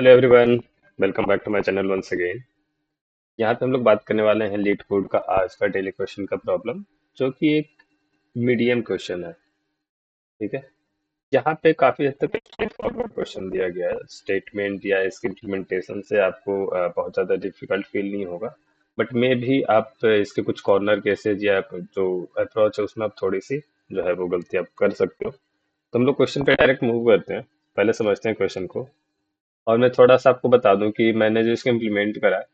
Hello everyone. Welcome back to my channel once again. यहाँ पे हम लोग बात करने वाले हैं लीड कोड का आज का डेली क्वेश्चन का प्रॉब्लम, जो कि एक मीडियम क्वेश्चन है। ठीक है। यहाँ पे काफी हद तक स्ट्रेट फॉरवर्ड क्वेश्चन दिया गया है। स्टेटमेंट या इसके इम्प्लीमेंटेशन से आपको बहुत ज्यादा डिफिकल्ट फील नहीं होगा। बट मे भी आप इसके कुछ कॉर्नर केसेज या जो अप्रोच है उसमें आप थोड़ी सी जो है वो गलती आप कर सकते हो। तो हम लोग क्वेश्चन पे डायरेक्ट मूव करते हैं। पहले समझते हैं क्वेश्चन को। और मैं थोड़ा सा आपको बता दूं कि मैंने जो इसको इम्प्लीमेंट करा है,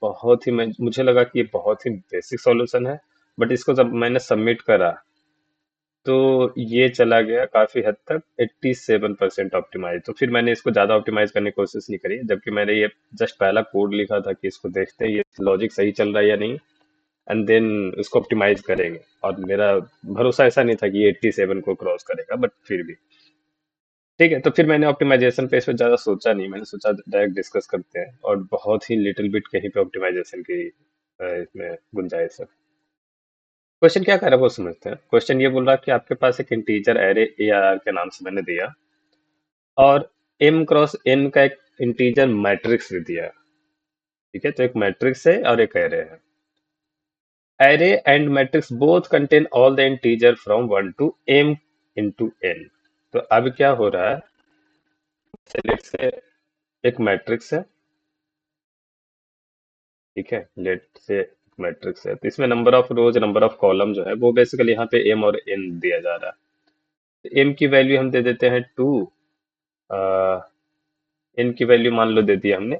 बहुत ही मुझे लगा कि ये बहुत ही बेसिक सॉल्यूशन है। बट इसको जब मैंने सबमिट करा तो ये चला गया काफी हद तक 87% ऑप्टिमाइज। तो फिर मैंने इसको ज्यादा ऑप्टिमाइज करने की कोशिश नहीं करी, जबकि मैंने ये जस्ट पहला कोड लिखा था कि इसको देखते हैं ये लॉजिक सही चल रहा है या नहीं, एंड देन इसको ऑप्टिमाइज करेंगे। और मेरा भरोसा ऐसा नहीं था कि ये 87 को क्रॉस करेगा, बट फिर भी ठीक है। तो फिर मैंने ऑप्टिमाइजेशन पे इस पे ज्यादा सोचा नहीं, मैंने सोचा डायरेक्ट डिस्कस करते हैं। और बहुत ही लिटिल बिट कहीं पे ऑप्टिमाइजेशन की इसमें गुंजाइश है। क्वेश्चन क्या कर रहा है वो समझते हैं। क्वेश्चन ये बोल रहा है कि आपके पास एक integer array A R R के नाम से मैंने दिया, और एम क्रॉस एन का एक इंटीजर मैट्रिक्स भी दिया है। ठीक है, तो एक मैट्रिक्स है और एक एरे है। Array and matrix both contain all the integer from 1 to m into n। तो अब क्या हो रहा है, लेट से एक मैट्रिक्स है। ठीक है, लेट से मैट्रिक्स है, तो इसमें number of rose number of column जो है वो बेसिकली यहाँ पे एम और एन दिया जा रहा है। एम की वैल्यू हम दे देते हैं 2। एन की वैल्यू मान लो दे दिया हमने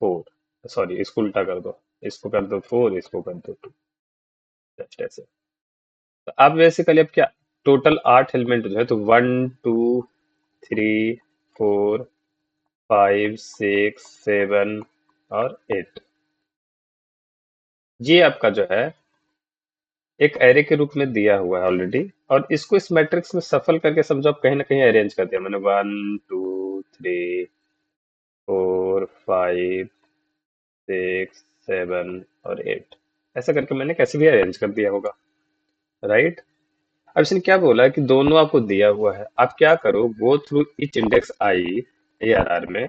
4। सॉरी, इसको उल्टा कर दो, इसको कर दो 4, इसको कर दो 2। जस्ट ऐसे। तो अब बेसिकली अब क्या, टोटल 8 एलिमेंट जो है, तो 1 2 3 4 5 6 7 और 8, ये आपका जो है एक एरे के रूप में दिया हुआ है ऑलरेडी। और इसको इस मैट्रिक्स में सफल करके समझो आप कहीं ना कहीं अरेंज कर दिया मैंने, 1 2 3 4 5 6 7 और 8, ऐसा करके मैंने कैसे भी अरेंज कर दिया होगा। राइट। अब इसने क्या बोला है कि दोनों आपको दिया हुआ है, आप क्या करो, go through each index I A R R में,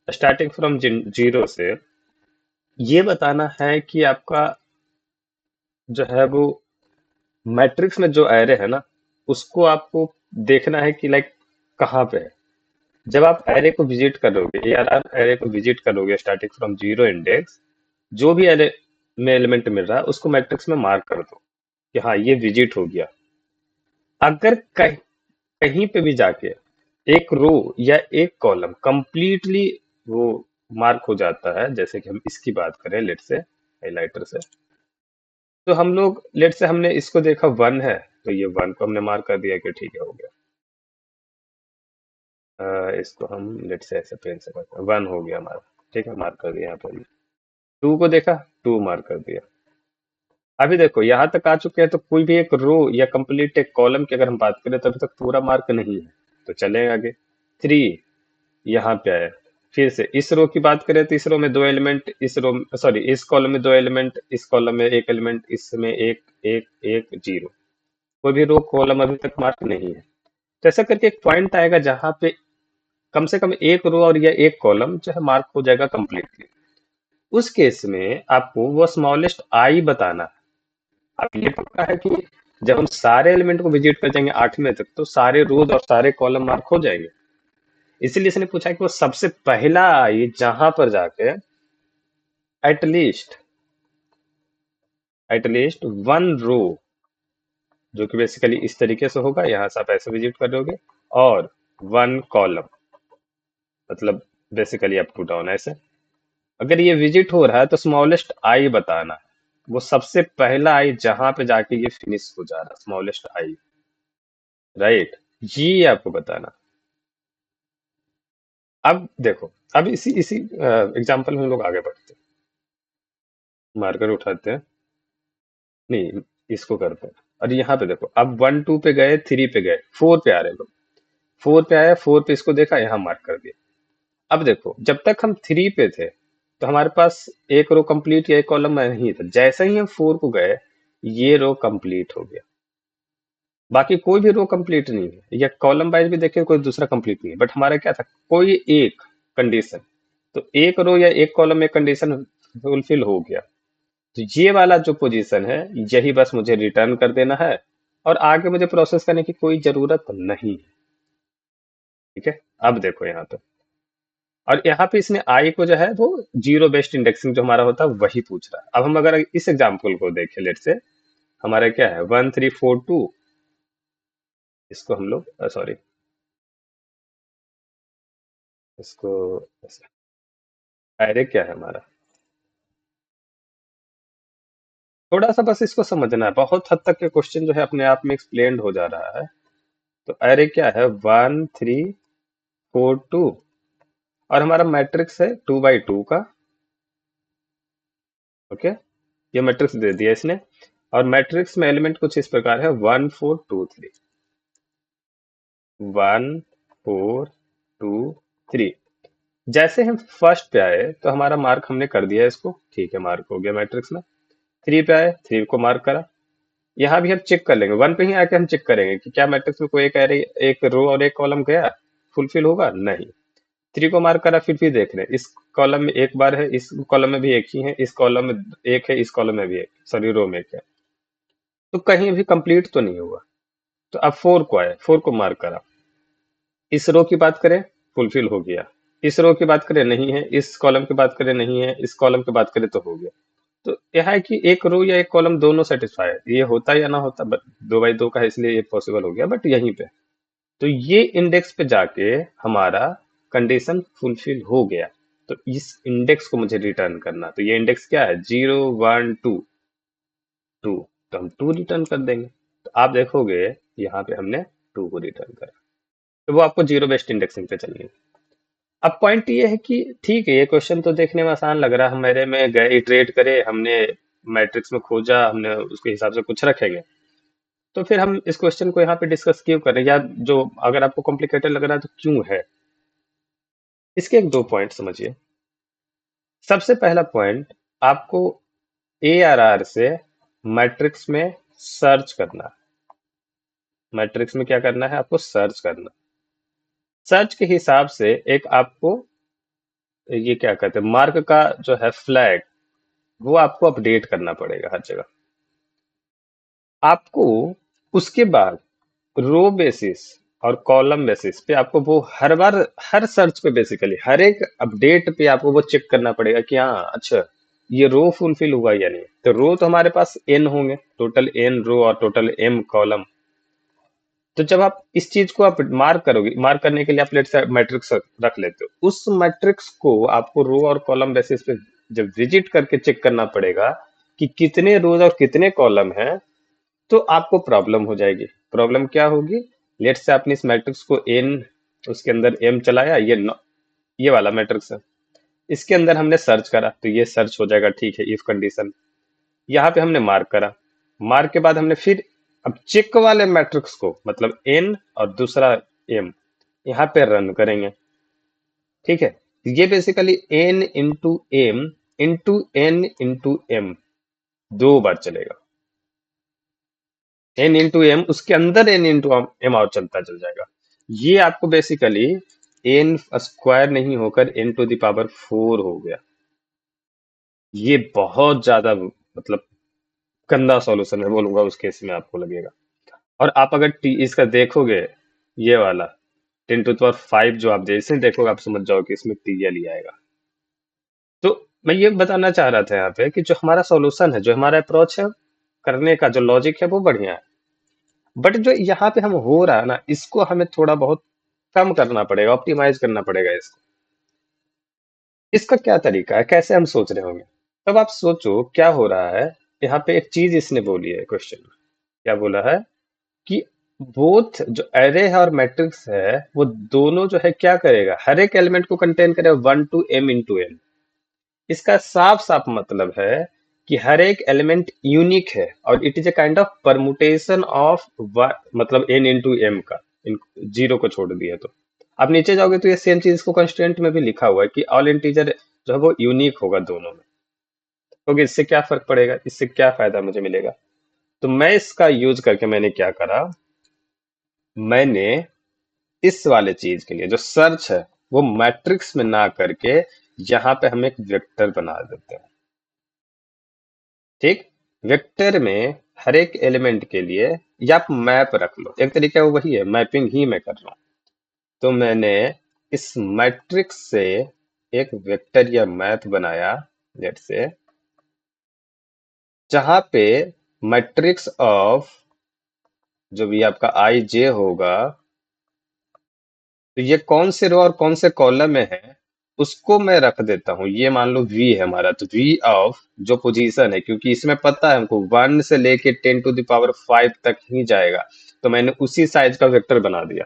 स्टार्टिंग फ्रॉम जीरो से। ये बताना है कि आपका जो है वो मैट्रिक्स में जो एरे है ना, उसको आपको देखना है कि लाइक कहाँ पे है। जब आप एरे को विजिट करोगे, एआरआर एरे को विजिट करोगे स्टार्टिंग फ्रॉम जीरो इंडेक्स, जो भी एरे में एलिमेंट मिल रहा है उसको मैट्रिक्स में मार्क कर दो कि हाँ ये विजिट हो गया। अगर कहीं पे भी जाके एक रो या एक कॉलम कंप्लीटली वो मार्क हो जाता है, जैसे कि हम इसकी बात करें लेट से हाइलाइटर से, तो हम लोग लेट से हमने इसको देखा 1 है, तो ये 1 को हमने मार्क कर दिया कि ठीक है हो गया। इसको हम लेट से ऐसे पेन से करते हैं, 1 हो गया हमारा। ठीक है, मार्क कर दिया यहाँ पर। 2 को देखा, 2 मार्क कर दिया। अभी देखो यहाँ तक आ चुके हैं, तो कोई भी एक रो या कंप्लीट एक कॉलम की अगर हम बात करें तो अभी तक पूरा मार्क नहीं है, तो चलें आगे। 3 यहाँ पे आया। फिर से इस रो की बात करें तो इस रो में 2 एलिमेंट, इस रो सॉरी इस कॉलम में 2 एलिमेंट, इस कॉलम में एक एलिमेंट, इसमें एक एक एक 0। कोई भी रो कॉलम अभी तक मार्क नहीं है। तो ऐसा करके एक पॉइंट आएगा जहां पे कम से कम एक रो और या एक कॉलम जो है मार्क हो जाएगा कंप्लीटली। उस केस में आपको वो स्मॉलेस्ट आई बताना है। अब ये पक्का है कि जब हम सारे एलिमेंट को विजिट कर जाएंगे 8वें तक, तो सारे रोज और सारे कॉलम मार्क हो जाएंगे। इसीलिए इसने पूछा कि वो सबसे पहला आई जहां पर जाके एटलीस्ट एटलीस्ट 1 रो, जो कि बेसिकली इस तरीके से होगा, यहां से आप ऐसे विजिट करोगे, और 1 कॉलम, मतलब बेसिकली अप टू डाउन ऐसे। अगर ये विजिट हो रहा है तो स्मॉलेस्ट आई बताना है। वो सबसे पहला आई जहां पे जाके ये फिनिश हो जा रहा है, स्मॉलेस्ट आई। राइट, ये आपको बताना। अब देखो, अब इसी इसी एग्जांपल में हम लोग आगे बढ़ते हैं। मार्कर उठाते हैं, नहीं इसको करते हैं। और यहाँ पे देखो, अब 1 2 पे गए, 3 पे गए, 4 पे आ रहे लोग। 4 पे आया, 4 पे इसको देखा, यहाँ मार्क कर दिया। अब देखो, जब तक हम 3 पे थे तो हमारे पास एक रो कंप्लीट या एक कॉलम नहीं था। जैसे ही हम 4 को गए, ये रो कंप्लीट हो गया। बाकी कोई भी रो कंप्लीट नहीं है, या कॉलम वाइज भी देखें कोई दूसरा कंप्लीट नहीं है, बट हमारा क्या था, कोई एक कंडीशन। तो एक रो या एक कॉलम में कंडीशन फुलफिल हो गया, तो ये वाला जो पोजीशन है यही बस मुझे रिटर्न कर देना है, और आगे मुझे प्रोसेस करने की कोई जरूरत नहीं है। ठीक है, अब देखो यहाँ पे, और यहाँ पे इसने आई को जो है वो जीरो बेस्ड इंडेक्सिंग जो हमारा होता है वही पूछ रहा है। अब हम अगर इस एग्जाम्पल को देखें, लेट से हमारा क्या है 1342, इसको हम लोग सॉरी, इसको एरे क्या है हमारा, थोड़ा सा बस इसको समझना है, बहुत हद तक के क्वेश्चन जो है अपने आप में एक्सप्लेन्ड हो जा रहा है। तो एरे क्या है 1342, और हमारा मैट्रिक्स है 2 by 2 का। ओके, ये मैट्रिक्स दे दिया इसने, और मैट्रिक्स में एलिमेंट कुछ इस प्रकार है 1423, 1423। जैसे हम फर्स्ट पे आए तो हमारा मार्क हमने कर दिया इसको, ठीक है, मार्क हो गया मैट्रिक्स में। 3 पे आए, 3 को मार्क करा। यहाँ भी हम चेक कर लेंगे, 1 पे ही आके हम चेक करेंगे कि क्या मैट्रिक्स में कोई एक एरे, एक रो और एक कॉलम गया, फुलफिल होगा, नहीं। 3 को मार्क करा, फिर भी देख रहे हैं इस कॉलम में एक बार है, इस कॉलम में भी एक ही है, इस कॉलम में एक है, इस कॉलम में भी एक, सॉरी रो में एक है, तो कहीं भी कंप्लीट तो नहीं हुआ। तो अब 4 को आए, 4 को मार्क करा, इस रो की बात करें फुलफिल हो गया, इस रो की बात करें नहीं है, इस कॉलम की बात करें नहीं है, इस कॉलम की बात करें तो हो गया। तो यह है कि एक रो या एक कॉलम दोनों सेटिस्फाई है, ये होता या ना होता, बट 2 by 2 का है इसलिए ये पॉसिबल हो गया, बट यहीं पे तो ये इंडेक्स पे जाके हमारा कंडीशन फुलफिल हो गया। तो इस इंडेक्स को मुझे रिटर्न करना, तो ये इंडेक्स क्या है 0 1 2 2, तो हम 2 रिटर्न कर देंगे। तो आप देखोगे यहाँ पे हमने 2 को रिटर्न करा, तो वो आपको जीरो बेस्ड इंडेक्सिंग पे चलनी है। अब पॉइंट ये है कि ठीक है, ये क्वेश्चन तो देखने में आसान लग रहा है, हम मेरे में गए इटरेट करे, हमने मैट्रिक्स में खोजा, हमने उसके हिसाब से कुछ रखेंगे, तो फिर हम इस क्वेश्चन को यहाँ पे डिस्कस क्यों कर रहे हैं, या जो अगर आपको कॉम्प्लिकेटेड लग रहा है तो क्यों है। इसके एक दो पॉइंट समझिए। सबसे पहला पॉइंट, आपको ARR से मैट्रिक्स में सर्च करना, मैट्रिक्स में क्या करना है आपको सर्च करना, सर्च के हिसाब से एक आपको ये क्या कहते हैं मार्क का जो है फ्लैग, वो आपको अपडेट करना पड़ेगा हर जगह। आपको उसके बाद रो बेसिस और कॉलम बेसिस पे आपको वो हर बार, हर सर्च पे बेसिकली हर एक अपडेट पे आपको वो चेक करना पड़ेगा कि हाँ अच्छा ये रो फुलफिल हुआ या नहीं। तो रो तो हमारे पास n होंगे, टोटल n रो और टोटल m कॉलम। तो जब आप इस चीज को आप मार्क करोगे, मार्क करने के लिए आप लेट से मैट्रिक्स रख लेते हो, उस मैट्रिक्स को आपको रो और कॉलम बेसिस पे जब विजिट करके चेक करना पड़ेगा कि कितने रोज और कितने कॉलम हैं, तो आपको प्रॉब्लम हो जाएगी। प्रॉब्लम क्या होगी, लेट से आपने इस मैट्रिक्स को n, उसके अंदर m चलाया, ये वाला मैट्रिक्स है, इसके अंदर हमने सर्च करा, तो ये सर्च हो जाएगा, ठीक है, इफ कंडीशन। यहाँ पे हमने मार्क करा, मार्क के बाद हमने फिर अब चेक वाले मैट्रिक्स को मतलब n और दूसरा m यहाँ पे रन करेंगे। ठीक है, ये basically n into M into n into M दो बार चलेगा, n इंटू एम उसके अंदर n इंटू एम और चलता चल जाएगा। ये आपको बेसिकली n स्क्वायर नहीं होकर n टू द पावर 4 हो गया। ये बहुत ज्यादा मतलब गंदा सॉल्यूशन है बोलूंगा उस केस में आपको लगेगा। और आप अगर इसका देखोगे, ये वाला 10 to the 5 जो आप जैसे देखोगे आप समझ जाओगे कि इसमें टीएल ही आएगा। तो मैं ये बताना चाह रहा था यहाँ पे कि जो हमारा सॉल्यूशन है, जो हमारा अप्रोच है करने का, जो लॉजिक है वो बढ़िया है, बट जो यहाँ पे हम हो रहा है ना, इसको हमें थोड़ा बहुत कम करना पड़ेगा, ऑप्टिमाइज करना पड़ेगा इसको। इसका क्या तरीका है, कैसे हम सोच रहे होंगे। तब आप सोचो क्या हो रहा है। यहाँ पे एक चीज इसने बोली है क्वेश्चन में, क्या बोला है कि बोथ जो एरे है और मैट्रिक्स है वो दोनों जो है क्या करेगा, हर एक एलिमेंट को कंटेन करेगा 1 to m इंटू एम। इसका साफ साफ मतलब है कि हर एक एलिमेंट यूनिक है, और it is a kind of permutation of मतलब n इंटू एम का, इन जीरो को छोड़ दिया तो आप नीचे जाओगे तो ये सेम चीज इसको कंस्ट्रेंट में भी लिखा हुआ है कि ऑल इंटीजर जो है वो यूनिक होगा दोनों में। तो इससे क्या फर्क पड़ेगा, इससे क्या फायदा मुझे मिलेगा। तो मैं इसका यूज करके मैंने क्या करा, मैंने इस वाले चीज के लिए जो सर्च है, वो मैट्रिक्स में ना करके यहाँ पे हम एक वेक्टर बना देते हैं। ठीक, वेक्टर में हर एक एलिमेंट के लिए या आप मैप रख लो, एक तरीका वो वही है, मैपिंग ही मैं कर रहा हूँ। तो मैंने इस मैट्रिक्स से एक वेक्टर या मैप बनाया, लेट से, जहां पे मैट्रिक्स ऑफ जो भी आपका आई जे होगा, तो ये कौन से रो और कौन से कॉलम में है उसको मैं रख देता हूँ। ये मान लो वी है हमारा, तो वी ऑफ जो पोजीशन है, क्योंकि इसमें पता है हमको 1 से लेके 10⁵ तक ही जाएगा, तो मैंने उसी साइज का वेक्टर बना दिया।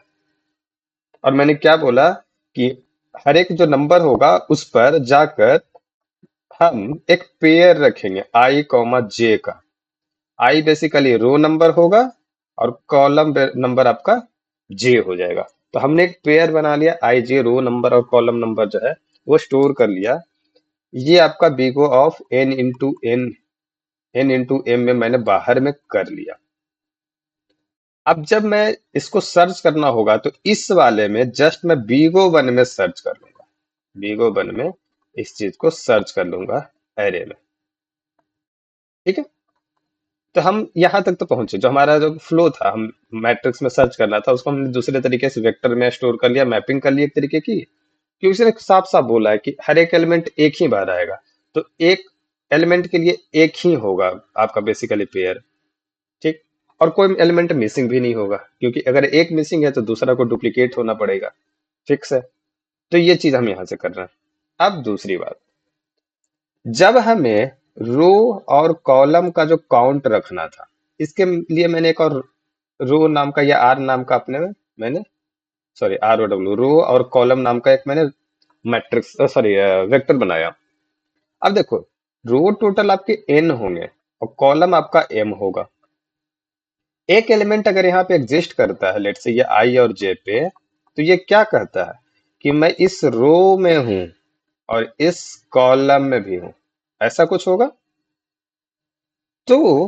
और मैंने क्या बोला कि हर एक जो नंबर होगा उस पर जाकर हम एक पेयर रखेंगे आई कॉमा जे का। आई बेसिकली रो नंबर होगा और कॉलम नंबर आपका जे हो जाएगा। तो हमने एक पेयर बना लिया, आई जे रो नंबर और कॉलम नंबर जो है वो स्टोर कर लिया। ये आपका big O of N into N, N into M में मैंने बाहर में कर लिया। अब जब मैं इसको सर्च करना होगा तो इस वाले में जस्ट मैं बिगो वन में सर्च कर लूंगा, बिगो वन में इस चीज को सर्च कर लूंगा एरे में। ठीक है, तो हम यहां तक तो पहुंचे, जो हमारा जो फ्लो था, हम मैट्रिक्स में सर्च करना था उसको हमने दूसरे तरीके से वेक्टर में स्टोर कर लिया, मैपिंग कर ली एक तरीके की। क्योंकि उसने साफ साफ बोला है कि हर एक एलिमेंट एक ही बार आएगा, तो एक एलिमेंट के लिए एक ही होगा आपका बेसिकली पेयर। ठीक, और कोई एलिमेंट मिसिंग भी नहीं होगा, क्योंकि अगर एक मिसिंग है तो दूसरा को डुप्लीकेट होना पड़ेगा। फिक्स है, तो ये चीज हम यहां से कर रहे हैं। अब दूसरी बात, जब हमें रो और कॉलम का जो काउंट रखना था, इसके लिए मैंने एक और रो नाम का या आर नाम का अपने में मैंने, सॉरी आर ओ डब्ल्यू, रो और कॉलम नाम का एक मैंने मैट्रिक्स, सॉरी वेक्टर बनाया। अब देखो, रो टोटल आपके एन होंगे और कॉलम आपका एम होगा। एक एलिमेंट अगर यहाँ पे एग्जिस्ट करता है, लेट से ये आई और जे पे, तो ये क्या कहता है कि मैं इस रो में हूं और इस कॉलम में भी हूं, ऐसा कुछ होगा। तो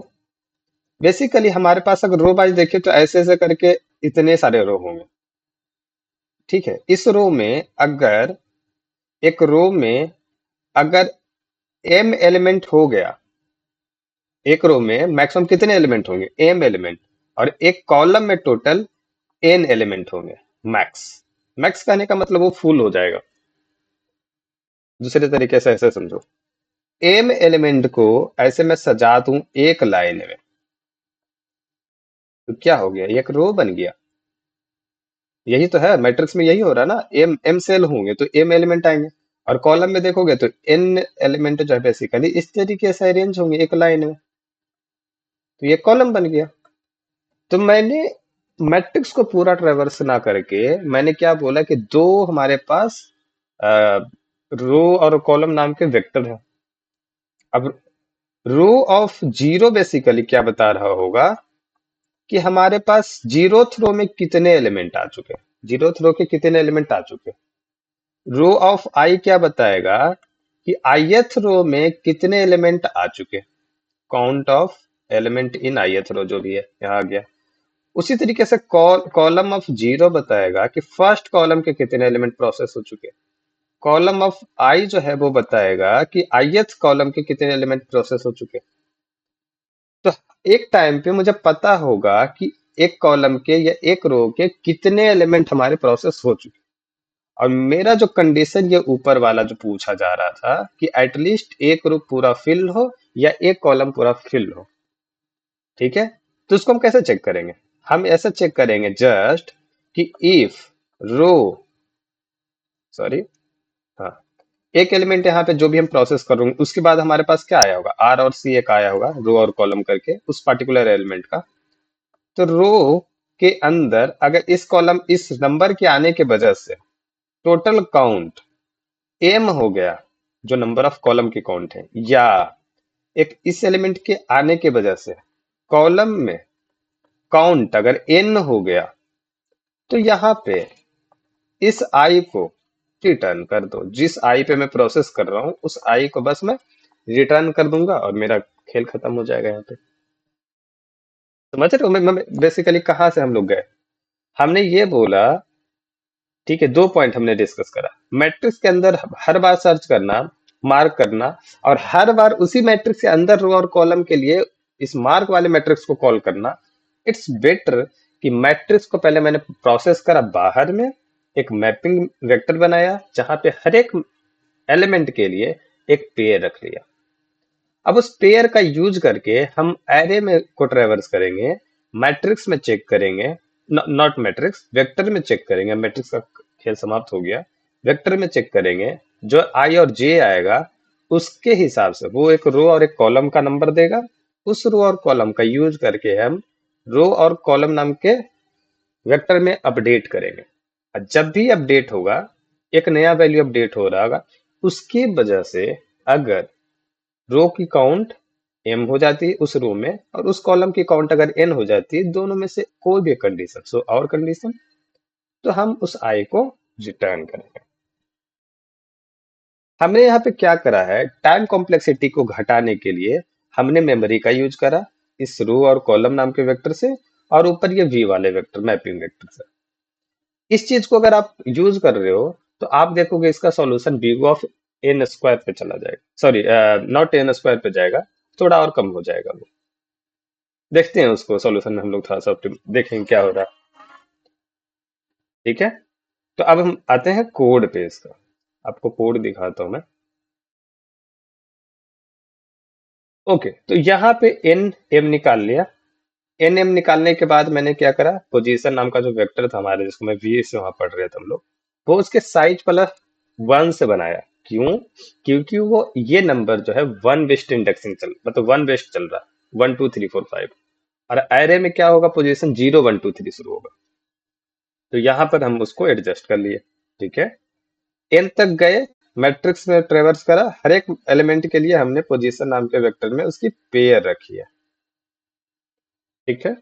बेसिकली हमारे पास अगर रो वाइज देखें तो ऐसे ऐसे करके इतने सारे रो होंगे। ठीक है, इस रो में अगर, एक रो में अगर एम एलिमेंट हो गया, एक रो में मैक्सिमम कितने एलिमेंट होंगे, एम एलिमेंट, और एक कॉलम में टोटल एन एलिमेंट होंगे, मैक्स। मैक्स कहने का मतलब वो फुल हो जाएगा। दूसरे तरीके से ऐसे समझो, एम एलिमेंट को ऐसे मैं सजा दूं एक लाइन में, तो क्या हो गया, एक रो बन गया। यही तो है, मैट्रिक्स में यही हो रहा है ना, एम एम सेल होंगे तो एम एलिमेंट आएंगे, और कॉलम में देखोगे तो एन एलिमेंट जो है बेसिकली इस तरीके से अरेंज होंगे एक लाइन में, तो ये कॉलम बन गया। तो मैंने मैट्रिक्स को पूरा ट्रेवर्स ना करके मैंने क्या बोला कि दो हमारे पास रो और कॉलम नाम के वेक्टर है। अब रो ऑफ जीरो बेसिकली क्या बता रहा होगा कि हमारे पास जीरो थ्रो में कितने एलिमेंट आ चुके हैं, जीरो थ्रो के कितने एलिमेंट आ चुके हैं। रो ऑफ आई क्या बताएगा कि ith रो में कितने एलिमेंट आ चुके हैं, count of element in ith रो जो भी है यहाँ आ गया। उसी तरीके से कॉलम ऑफ जीरो बताएगा कि फर्स्ट कॉलम के कितने एलिमेंट प्रोसेस हो चुके हैं। कॉलम ऑफ आई जो है वो बताएगा कि ith कॉलम के कितने एलिमेंट प्रोसेस हो चुके हैं। तो एक टाइम पे मुझे पता होगा कि एक कॉलम के या एक रो के कितने एलिमेंट हमारे प्रोसेस हो चुके हैं। और मेरा जो कंडीशन ये ऊपर वाला जो पूछा जा रहा था कि एटलीस्ट एक रो पूरा फिल हो या एक कॉलम पूरा फिल हो। ठीक है, तो उसको हम कैसे चेक करेंगे, हम ऐसा चेक करेंगे जस्ट कि इफ रो, सॉरी, हाँ, एक एलिमेंट यहाँ पे जो भी हम प्रोसेस करेंगे उसके बाद हमारे पास क्या आया होगा, आर और सी एक आया होगा रो और कॉलम करके उस पर्टिकुलर एलिमेंट का। तो रो के अंदर अगर इस कॉलम इस नंबर के आने के वजह से टोटल काउंट एम हो गया, जो नंबर ऑफ कॉलम के काउंट है, या एक इस एलिमेंट के आने के वजह से कॉलम में काउंट अगर एन हो गया, तो यहाँ पे इस आई को रिटर्न कर दो, जिस आई पे मैं प्रोसेस कर रहा हूं उस आई को बस मैं रिटर्न कर दूंगा और मेरा खेल खत्म हो जाएगा यहाँ पे। समझ रहे हो, मैं बेसिकली कहाँ से हम लोग गए, हमने ये बोला ठीक है, दो पॉइंट हमने डिस्कस करा। मैट्रिक्स के अंदर हर बार सर्च करना, मार्क करना, और हर बार उसी मैट्रिक्स के अंदर रो और कॉलम के लिए इस मार्क वाले मैट्रिक्स को कॉल करना। इट्स बेटर कि मैट्रिक्स को पहले मैंने प्रोसेस करा बाहर में, एक मैपिंग वेक्टर बनाया जहां पे हर एक एलिमेंट के लिए एक पेयर रख लिया। अब उस पेयर का यूज करके हम एरे में को ट्रेवर्स करेंगे, मैट्रिक्स में चेक करेंगे, नॉट मैट्रिक्स, वेक्टर में चेक करेंगे। मैट्रिक्स का खेल समाप्त हो गया, वेक्टर में चेक करेंगे। जो आई और जे आएगा उसके हिसाब से वो एक रो और एक कॉलम का नंबर देगा। उस रो और कॉलम का यूज करके हम रो और कॉलम नाम के वेक्टर में अपडेट करेंगे। और जब भी अपडेट होगा, एक नया वैल्यू अपडेट हो रहा होगा, उसकी वजह से अगर रो की काउंट m हो जाती है उस रो में, और उस कॉलम की काउंट अगर n हो जाती है, दोनों में से कोई भी कंडीशन, सो और कंडीशन, तो हम उस i को रिटर्न करेंगे। हमने यहाँ पे क्या करा है, टाइम कॉम्प्लेक्सिटी को घटाने के लिए हमने मेमोरी का यूज करा इस रो और कॉलम नाम के वेक्टर से, और ऊपर ये v वाले वेक्टर, मैपिंग वेक्टर से। इस चीज को अगर आप यूज कर रहे हो तो आप देखोगे इसका solution big of n square पे चला जाएगा, सॉरी नॉट n स्क्वायर पे जाएगा, थोड़ा और कम हो जाएगा वो। देखते हैं उसको सॉल्यूशन में हम लोग थोड़ा सा देखेंगे क्या हो रहा है। ठीक है, तो अब हम आते हैं कोड पे इसका। आपको कोड दिखाता हूं मैं। ओके, तो यहाँ पे एन एम निकाल लिया। एन एम निकालने के बाद मैंने क्या करा, पोजीशन नाम का जो वेक्टर था हमारे, जिसको मैं वी से वहां पढ़ रहे थे हम लोग, वो उसके साइज प्लस वन से बनाया। क्यों? क्योंकि वो ये नंबर जो है वन बेस्ड इंडेक्सिंग चल, मतलब वन बेस्ड चल रहा, 1 2 3 4 5। और एरे में क्या होगा, पोजीशन 0 1 2 3 शुरू होगा। तो यहाँ पर हम उसको एडजस्ट कर लिए। ठीक है, एन तक गए, मैट्रिक्स में ट्रेवर्स करा, हर एक एलिमेंट के लिए हमने पोजीशन नाम के वेक्टर में उसकी पेयर रखी है। ठीक है,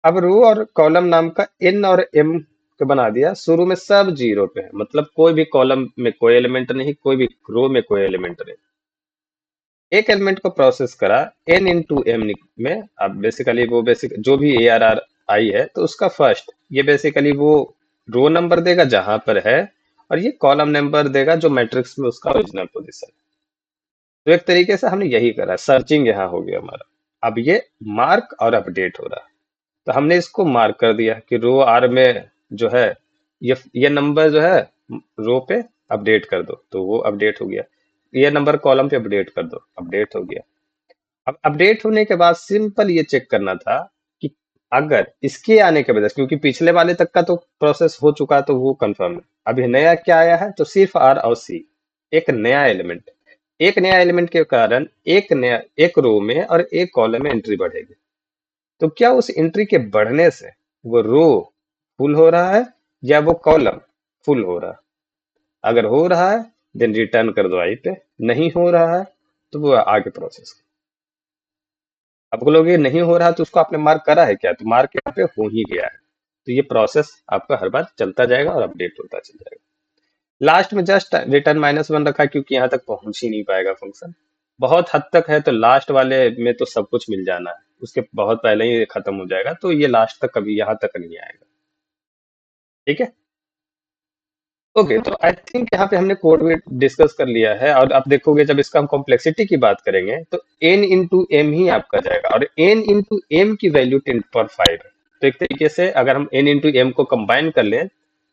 अब रो और कॉलम नाम का एन और एम को बना दिया। शुरू में सब जीरो पे है, मतलब कोई भी कॉलम में कोई एलिमेंट नहीं, कोई भी रो में कोई एलिमेंट नहीं। एक एलिमेंट को प्रोसेस करा एन इंटू एम में। अब बेसिकली वो बेसिक जो भी ए आर आर आई है, तो उसका फर्स्ट ये बेसिकली वो रो नंबर देगा जहां पर है, और ये कॉलम नंबर देगा जो मैट्रिक्स में उसका ओरिजिनल पोजीशन। तो एक तरीके से हमने यही करा, सर्चिंग यहाँ हो गया हमारा। अब ये मार्क और अपडेट हो रहा है, तो हमने इसको मार्क कर दिया कि रो आर में जो है ये नंबर जो है रो पे अपडेट कर दो, तो वो अपडेट हो गया। ये नंबर कॉलम पे अपडेट कर दो, अपडेट हो गया। अब अपडेट होने के बाद सिंपल ये चेक करना था कि अगर इसके आने के बजाय, क्योंकि पिछले वाले तक का तो प्रोसेस हो चुका है तो वो कंफर्म है, अभी नया क्या आया है, तो सिर्फ आर और सी, एक नया एलिमेंट। एक नया एलिमेंट के कारण एक रो में और एक कॉलम में एंट्री बढ़ेगी। तो क्या उस एंट्री के बढ़ने से वो रो फुल हो रहा है या वो कॉलम फुल हो रहा है? अगर हो रहा है देन रिटर्न कर दो आई पे, नहीं हो रहा है तो वो आगे प्रोसेस। आपको लोग ये नहीं हो रहा तो उसको आपने मार्क करा है क्या, तो मार्क यहाँ पे हो ही गया है। तो ये प्रोसेस आपका हर बार चलता जाएगा और अपडेट होता चल जाएगा। लास्ट में जस्ट रिटर्न -1 रखा क्योंकि यहाँ तक पहुंच ही नहीं पाएगा फंक्शन। बहुत हद तक है तो लास्ट वाले में तो सब कुछ मिल जाना है, उसके बहुत पहले ही खत्म हो जाएगा, तो ये लास्ट तक कभी यहाँ तक नहीं आएगा। ठीक है, ओके, तो आई थिंक यहाँ पे हमने कोड भी डिस्कस कर लिया है। और आप देखोगे जब इसका हम कॉम्प्लेक्सिटी की बात करेंगे तो n इंटू एम ही आपका जाएगा, और n इंटू एम की वैल्यू 10 पर 5 है। तो एक तरीके से अगर हम n इंटू एम को कंबाइन कर लें,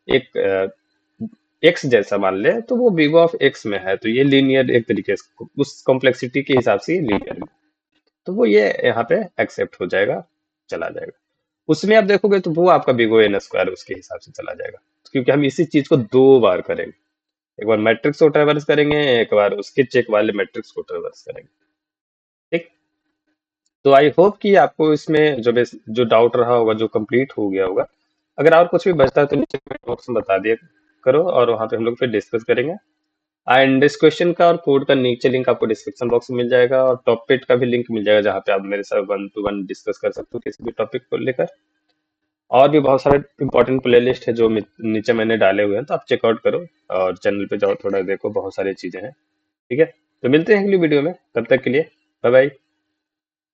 एक एक्स जैसा मान ले, तो वो बिग ऑफ एक्स में है, तो ये लीनियर एक तरीके से उस कॉम्प्लेक्सिटी के हिसाब से लीनियर, तो वो ये यहाँ पे एक्सेप्ट हो जाएगा, चला जाएगा। उसमें आप देखोगे तो वो आपका बिग ओ एन स्क्वायर उसके हिसाब से चला जाएगा, क्योंकि हम इसी चीज को दो बार करेंगे। एक बार मैट्रिक्स को ट्रेवर्स करेंगे, एक बार उसके चेक वाले मैट्रिक्स को ट्रेवर्स करेंगे। ठीक, तो आई होप कि आपको इसमें जो डाउट रहा होगा, जो कंप्लीट हो गया होगा। अगर और कुछ भी बचता है तो नीचे कमेंट बॉक्स में बता दिया करो, और वहां पे हम लोग फिर डिस्कस करेंगे। एंड इस क्वेश्चन का और कोड का नीचे लिंक आपको डिस्क्रिप्शन बॉक्स में मिल जाएगा, और टॉपिक का भी लिंक मिल जाएगा जहाँ पे आप मेरे साथ 1 to 1 डिस्कस कर सकते हो किसी भी टॉपिक को लेकर। और भी बहुत सारे इंपॉर्टेंट प्लेलिस्ट है जो नीचे मैंने डाले हुए हैं, तो आप चेकआउट करो और चैनल पे जाओ, थोड़ा देखो, बहुत सारी चीजें हैं। ठीक है, तो मिलते हैं अगली वीडियो में, तब तक के लिए बाय बाय।